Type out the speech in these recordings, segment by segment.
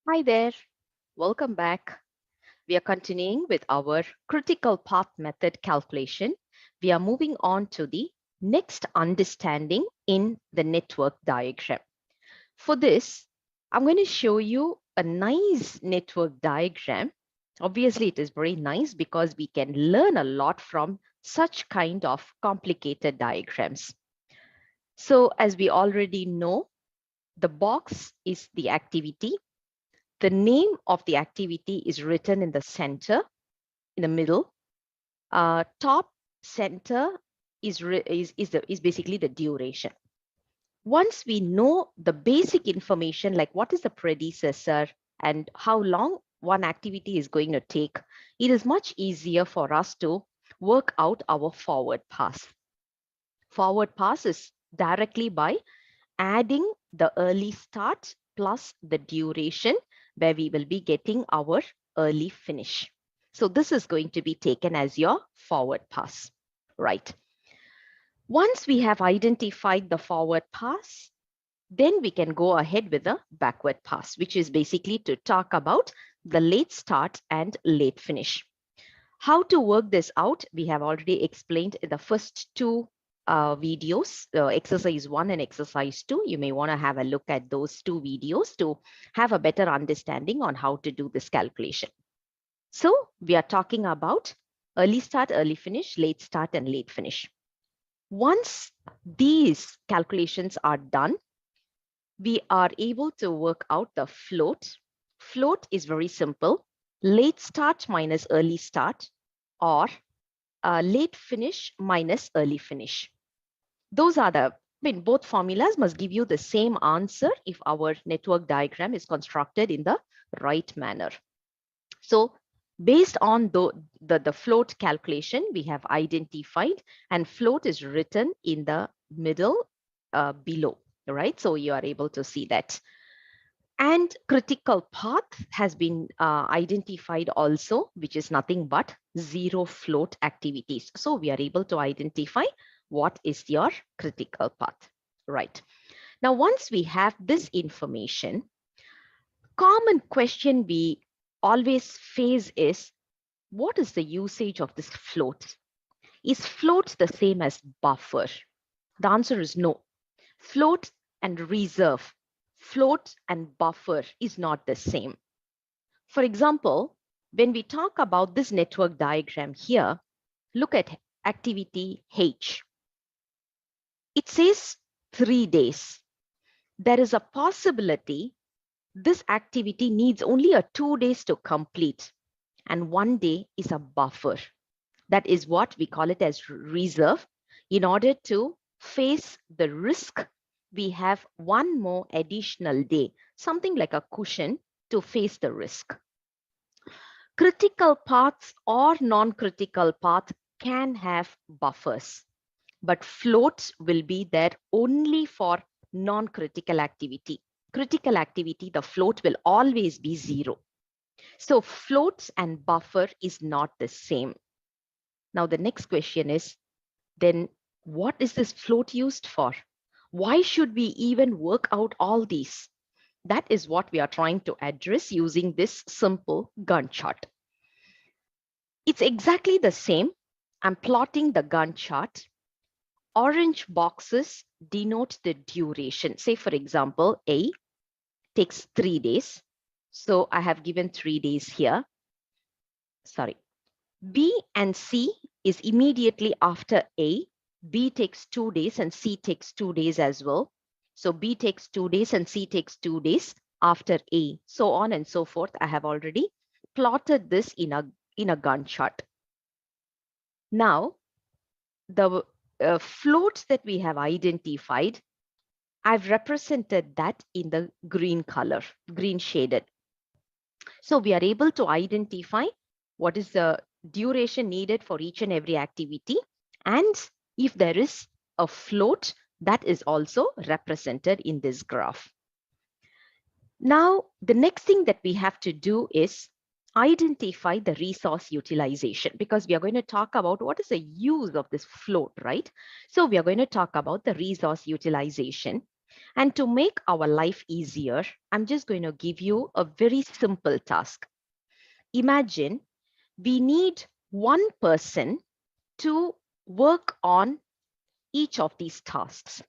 Hi there, welcome back. We are continuing with our critical path method calculation. We are moving on to the next understanding in the network diagram. For this, I'm going to show you a nice network diagram. Obviously, it is very nice because we can learn a lot from such kind of complicated diagrams. So as we already know, the box is the activity. The name of the activity is written in the center, in the middle. Top center is basically the duration. Once we know the basic information, like what is the predecessor and how long one activity is going to take, it is much easier for us to work out our forward pass. Forward pass is directly by adding the early start plus the duration where we will be getting our early finish. So this is going to be taken as your forward pass, right? Once we have identified the forward pass, then we can go ahead with the backward pass, which is basically to talk about the late start and late finish. How to work this out, we have already explained in the first two videos, exercise 1 and exercise 2. You may want to have a look at those two videos to have a better understanding on how to do this calculation. So we are talking about early start, early finish, late start, and late finish. Once these calculations are done, we are able to work out the float. Float is very simple. Late start minus early start, or late finish minus early finish. Those are both formulas must give you the same answer if our network diagram is constructed in the right manner. So based on the float calculation, we have identified, and float is written in the middle below, right? So you are able to see that. And critical path has been identified also, which is nothing but zero float activities. So we are able to identify what is your critical path, right? Now, once we have this information, common question we always face is, what is the usage of this float? Is float the same as buffer? The answer is no. Float and reserve, float and buffer is not the same. For example, when we talk about this network diagram here, look at activity H. It says 3 days. There is a possibility this activity needs only 2 days to complete, and 1 day is a buffer. That is what we call it as reserve. In order to face the risk, we have one more additional day, something like a cushion to face the risk. Critical paths or non-critical path can have buffers, but floats will be there only for non-critical activity. Critical activity, the float will always be 0. So floats and buffer is not the same. Now the next question is, then what is this float used for? Why should we even work out all these? That is what we are trying to address using this simple Gantt chart. It's exactly the same. I'm plotting the Gantt chart. Orange boxes denote the duration. Say, for example, A takes 3 days. So I have given 3 days here. Sorry. B and C is immediately after A. B takes 2 days and C takes 2 days as well. So B takes 2 days and C takes 2 days after A. So on and so forth. I have already plotted this in a Gantt chart. Now, the floats that we have identified, I've represented that in the green color, green shaded. So we are able to identify what is the duration needed for each and every activity. And if there is a float, that is also represented in this graph. Now, the next thing that we have to do is identify the resource utilization, because we are going to talk about what is the use of this float, right? So we are going to talk about the resource utilization. And to make our life easier, I'm just going to give you a very simple task. Imagine we need one person to work on each of these tasks.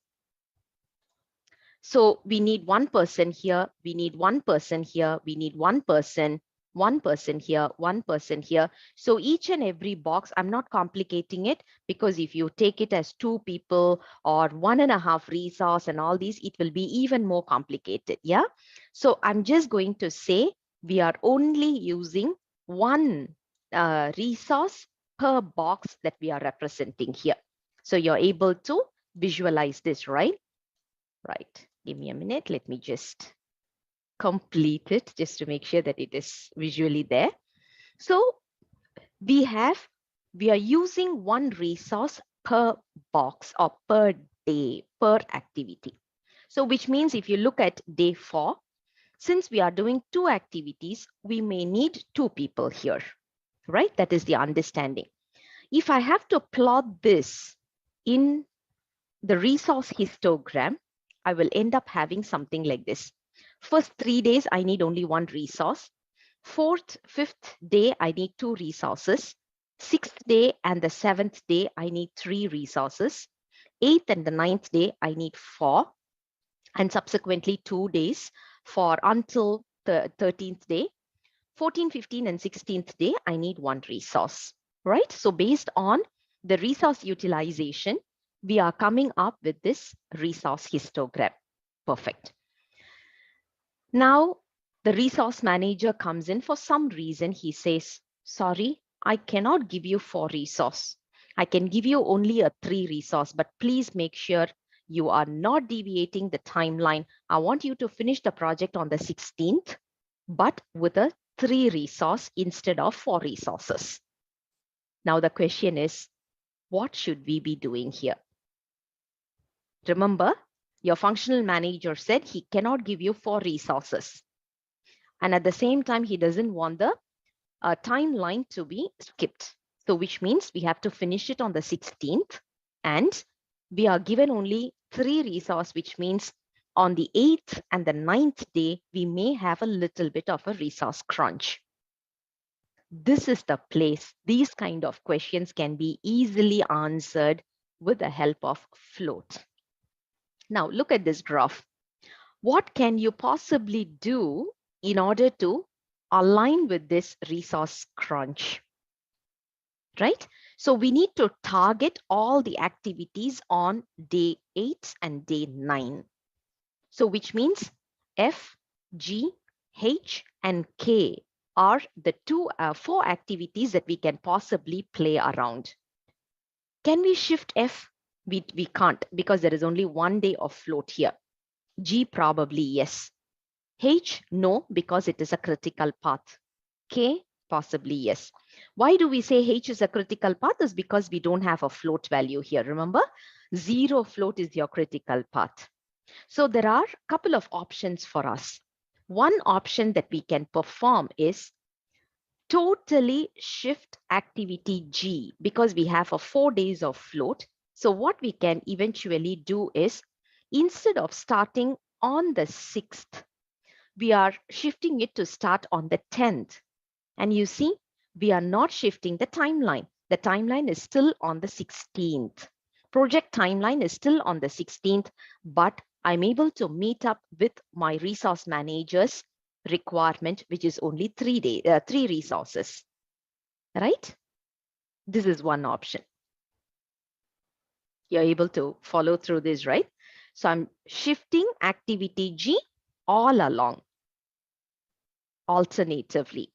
So we need one person here, we need one person here, we need one person here, one person here. So each and every box, I'm not complicating it, because if you take it as 2 people or 1.5 resource and all these, it will be even more complicated. Yeah. So I'm just going to say we are only using one resource per box that we are representing here. So you're able to visualize this, right? Right. Give me a minute. Let me just complete it just to make sure that it is visually there. So we are using one resource per box or per day, per activity. So which means if you look at day 4, since we are doing 2 activities, we may need 2 people here, right? That is the understanding. If I have to plot this in the resource histogram, I will end up having something like this. First 3 days, I need only one resource. 4th, 5th day, I need 2 resources. 6th day and the 7th day, I need 3 resources. 8th and the 9th day, I need 4. And subsequently 2 days for until the 13th day. 14th, 15th, and 16th day, I need 1 resource, right? So based on the resource utilization, we are coming up with this resource histogram. Perfect. Now, the resource manager comes in. For some reason, he says, sorry, I cannot give you 4 resource. I can give you only a 3 resource, but please make sure you are not deviating the timeline. I want you to finish the project on the 16th, but with a 3 resource instead of 4 resources. Now the question is, what should we be doing here? Remember, your functional manager said he cannot give you 4 resources. And at the same time, he doesn't want the timeline to be skipped. So which means we have to finish it on the 16th. And we are given only 3 resources, which means on the 8th and the 9th day, we may have a little bit of a resource crunch. This is the place these kind of questions can be easily answered with the help of float. Now look at this graph. What can you possibly do in order to align with this resource crunch? Right? So we need to target all the activities on day 8 and day 9. So which means F, G, H, and K are the 4 activities that we can possibly play around. Can we shift F? We can't, because there is only 1 day of float here. G, probably yes. H, no, because it is a critical path. K, possibly yes. Why do we say H is a critical path? Is because we don't have a float value here. Remember, 0 float is your critical path. So there are a couple of options for us. One option that we can perform is totally shift activity G, because we have a 4 days of float. So what we can eventually do is, instead of starting on the 6th, we are shifting it to start on the 10th. And you see, we are not shifting the timeline. The timeline is still on the 16th. Project timeline is still on the 16th, but I'm able to meet up with my resource manager's requirement, which is only 3 resources, right? This is one option. You're able to follow through this, right? So I'm shifting activity G all along, alternatively.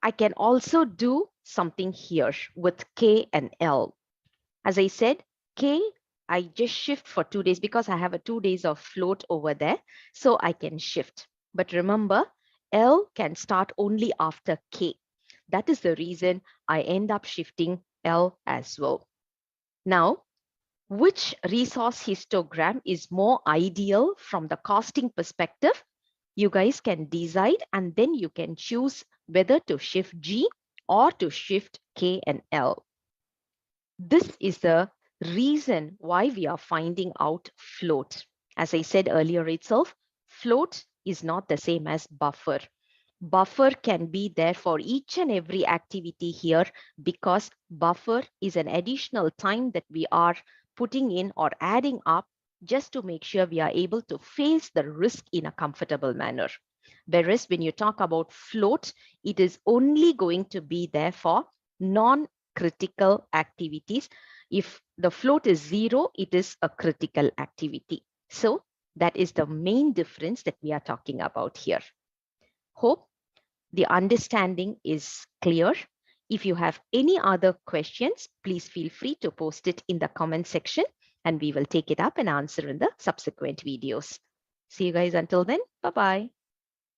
I can also do something here with K and L. As I said, K, I just shift for 2 days because I have a 2 days of float over there. So I can shift. But remember, L can start only after K. That is the reason I end up shifting L as well. Now, which resource histogram is more ideal from the costing perspective? You guys can decide, and then you can choose whether to shift G or to shift K and L. This is the reason why we are finding out float. As I said earlier itself, float is not the same as buffer. Buffer can be there for each and every activity here because buffer is an additional time that we are putting in or adding up just to make sure we are able to face the risk in a comfortable manner. Whereas when you talk about float, it is only going to be there for non-critical activities. If the float is zero, it is a critical activity. So that is the main difference that we are talking about here. Hope the understanding is clear. If you have any other questions, please feel free to post it in the comment section and we will take it up and answer in the subsequent videos. See you guys until then. Bye-bye.